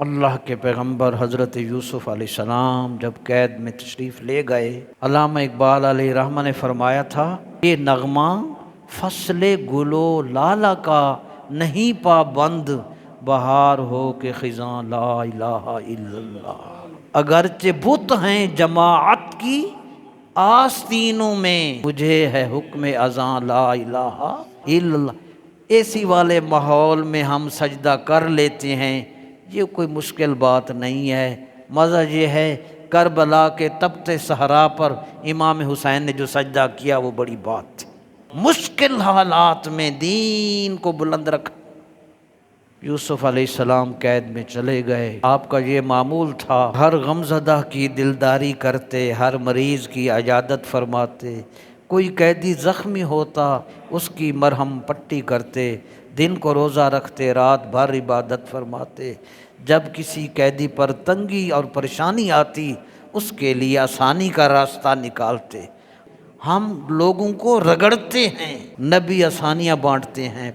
اللہ کے پیغمبر حضرت یوسف علیہ السلام جب قید میں تشریف لے گئے، علامہ اقبال علیہ رحمہ نے فرمایا تھا، یہ نغمہ فصل گلو لالہ کا نہیں پابند، بہار ہو کہ خزاں لا الہ الا اللہ۔ اگرچہ بت ہیں جماعت کی آستینوں میں، مجھے ہے حکم اذاں لا الہ الا اللہ۔ ایسی والے ماحول میں ہم سجدہ کر لیتے ہیں، یہ کوئی مشکل بات نہیں ہے۔ مزہ یہ ہے کربلا کے تپتے صحرا پر امام حسین نے جو سجدہ کیا وہ بڑی بات تھی۔ مشکل حالات میں دین کو بلند رکھا۔ یوسف علیہ السلام قید میں چلے گئے، آپ کا یہ معمول تھا، ہر غمزدہ کی دلداری کرتے، ہر مریض کی عیادت فرماتے، کوئی قیدی زخمی ہوتا اس کی مرہم پٹی کرتے، دن کو روزہ رکھتے، رات بھر عبادت فرماتے، جب کسی قیدی پر تنگی اور پریشانی آتی اس کے لیے آسانی کا راستہ نکالتے۔ ہم لوگوں کو رگڑتے ہیں، نبی آسانیاں بانٹتے ہیں۔